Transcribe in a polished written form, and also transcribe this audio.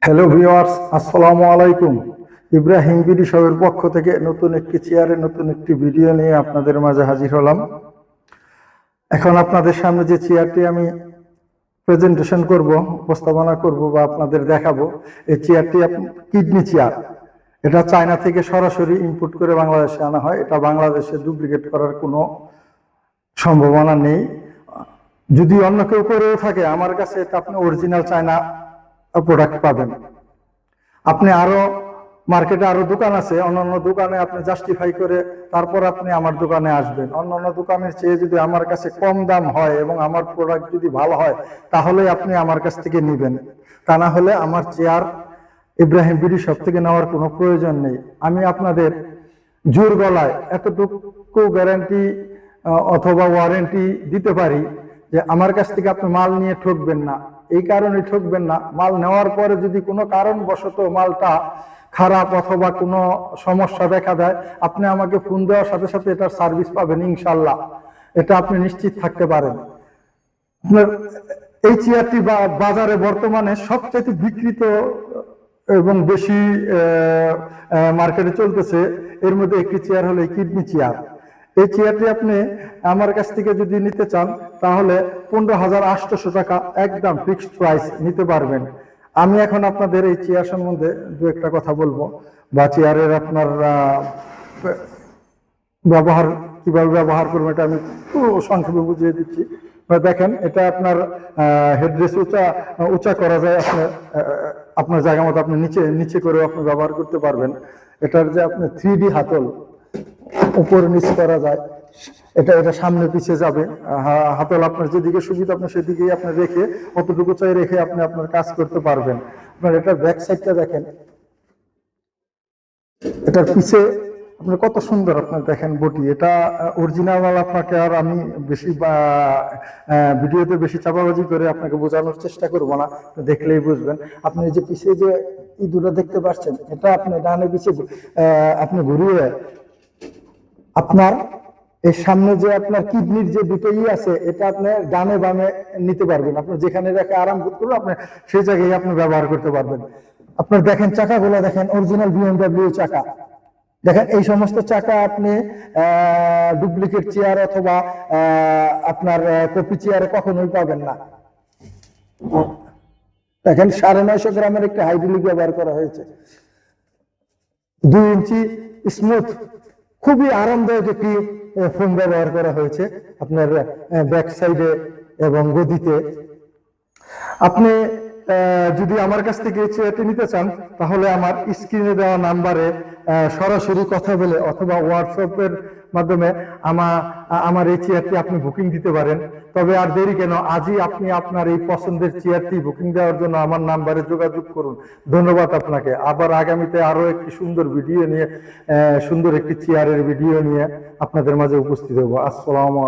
Hello viewers, আসসালামু আলাইকুম। Ibrahim BD শপের পক্ষ থেকে নতুন একটি চেয়ারে নতুন একটি ভিডিও নিয়ে আপনাদের মাঝে হাজির হলাম। এখন আপনাদের সামনে যে চেয়ারটি আমি প্রেজেন্টেশন করব, উপস্থাপনা করব বা আপনাদের দেখাবো, এই চেয়ারটি কিডনি চেয়ার। এটা চায়না থেকে সরাসরি ইম্পোর্ট করে বাংলাদেশে আনা হয়। এটা বাংলাদেশে ডুপ্লিকেট করার কোনো সম্ভাবনা নেই। যদি অন্য কেউ করেও থাকে, আমার কাছে এটা আপনি অরিজিনাল চায়না প্রোডাক্ট পাবেন। আপনি আরো মার্কেটে আরো দোকান আছে, অন্যান্য দোকানে আপনি জাস্টিফাই করে তারপর আপনি আমার দোকানে আসবেন। অন্যান্য দোকানের চেয়ে যদি আমার কাছে কম দাম হয় এবং আমার প্রোডাক্ট যদি ভালো হয়, তাহলে আপনি আমার কাছ থেকে নেবেন। তা না হলে আমার চেয়ার ইব্রাহিম বিডি শপ থেকে নেওয়ার কোনো প্রয়োজন নেই। আমি আপনাদের জোর গলায় এতটুকু গ্যারান্টি অথবা ওয়ারেন্টি দিতে পারি যে আমার কাছ থেকে আপনি মাল নিয়ে ঠকবেন না। এই কারণে ঠকবেন না, মাল নেওয়ার পরে যদি কোনো কারণবশত মালটা খারাপ অথবা কোনো সমস্যা দেখা দেয়, আপনি আমাকে ফোন দেওয়ার সাথে সাথে এটার সার্ভিস পাবেন ইনশাল্লাহ। এটা আপনি নিশ্চিত থাকতে পারেন। আপনার এই চেয়ারটি বাজারে বর্তমানে সবচেয়ে বিক্রিত এবং বেশি মার্কেটে চলতেছে, এর মধ্যে একটি চেয়ার হলো কিডনি চেয়ার। এই চেয়ারটি আপনি আমার কাছ থেকে যদি নিতে চান, তাহলে 15,800 টাকা একদম ফিক্সড প্রাইস নিতে পারবেন। আমি এখন আপনাদের এই চেয়ার সম্বন্ধে দু একটা কথা বলবো, বা চেয়ারের আপনার ব্যবহার কিভাবে ব্যবহার করবেন এটা আমি সংক্ষেপে বুঝিয়ে দিচ্ছি। দেখেন, এটা আপনার হেডরেস উঁচা করা যায়, আপনার জায়গা মতো আপনি নিচে নিচে করে আপনি ব্যবহার করতে পারবেন। এটার যে আপনি 3D হাতল উপর নিচ করা যায়, এটা সামনে পিছিয়ে যাবে। হাতল আপনার যেদিকে সুবিধা আপনি সেদিকেই আপনি রেখে, অতটুকু চাই রেখে আপনি আপনার কাজ করতে পারবেন। আপনার এটার ব্যাক সাইডটা দেখেন, এটার পিছে আপনার কত সুন্দর আপনার দেখেন বটি। এটা অরিজিনাল মাল। আপনাকে আর আমি বেশি ভিডিওতে বেশি চাপাবাজি করে আপনাকে বোঝানোর চেষ্টা করব না, দেখলেই বুঝবেন। আপনি যে পিছে যে ইঁদুরটা দেখতে পাচ্ছেন, এটা আপনি ডানে পিছে আপনি ঘুরিয়ে আপনার এই সামনে যে আপনার কিডনির যে দুটো আছে, এটা আপনি ডানে বামে নিতে পারবেন। আপনার যেখানে রেখে আরাম বোধ করবে আপনি সেই জায়গায় আপনি ব্যবহার করতে পারবেন। আপনার দেখেন চাকাগুলো দেখেন, অরিজিনাল বিএমডব্লিউ চাকা। দেখেন, এই সমস্ত চাকা আপনি ডুপ্লিকেট চেয়ার অথবা আপনার কপি চেয়ারে কখনোই পাবেন না। দেখেন, 950 গ্রামের একটি হাইড্রোলিক ব্যবহার করা হয়েছে। 2 ইঞ্চি স্মুথ, খুবই আরামদায়ক একটি ফোম ব্যবহার করা হয়েছে আপনার ব্যাক সাইডে এবং গদিতে। আপনি যদি আমার কাছ থেকে এই চেয়ারটি নিতে চান, তাহলে আমার স্ক্রিনে দেওয়া নাম্বারে সরাসরি কথা বলে অথবা হোয়াটসঅ্যাপের মাধ্যমে আমার এই চেয়ারটি আপনি বুকিং দিতে পারেন। তবে আর দেরি কেন, আজই আপনি আপনার এই পছন্দের চেয়ারটি বুকিং দেওয়ার জন্য আমার নাম্বারে যোগাযোগ করুন। ধন্যবাদ আপনাকে। আবার আগামীতে আরো একটি সুন্দর ভিডিও নিয়ে, সুন্দর একটি চেয়ারের ভিডিও নিয়ে আপনাদের মাঝে উপস্থিত হবো। আসসালামু আলাইকুম।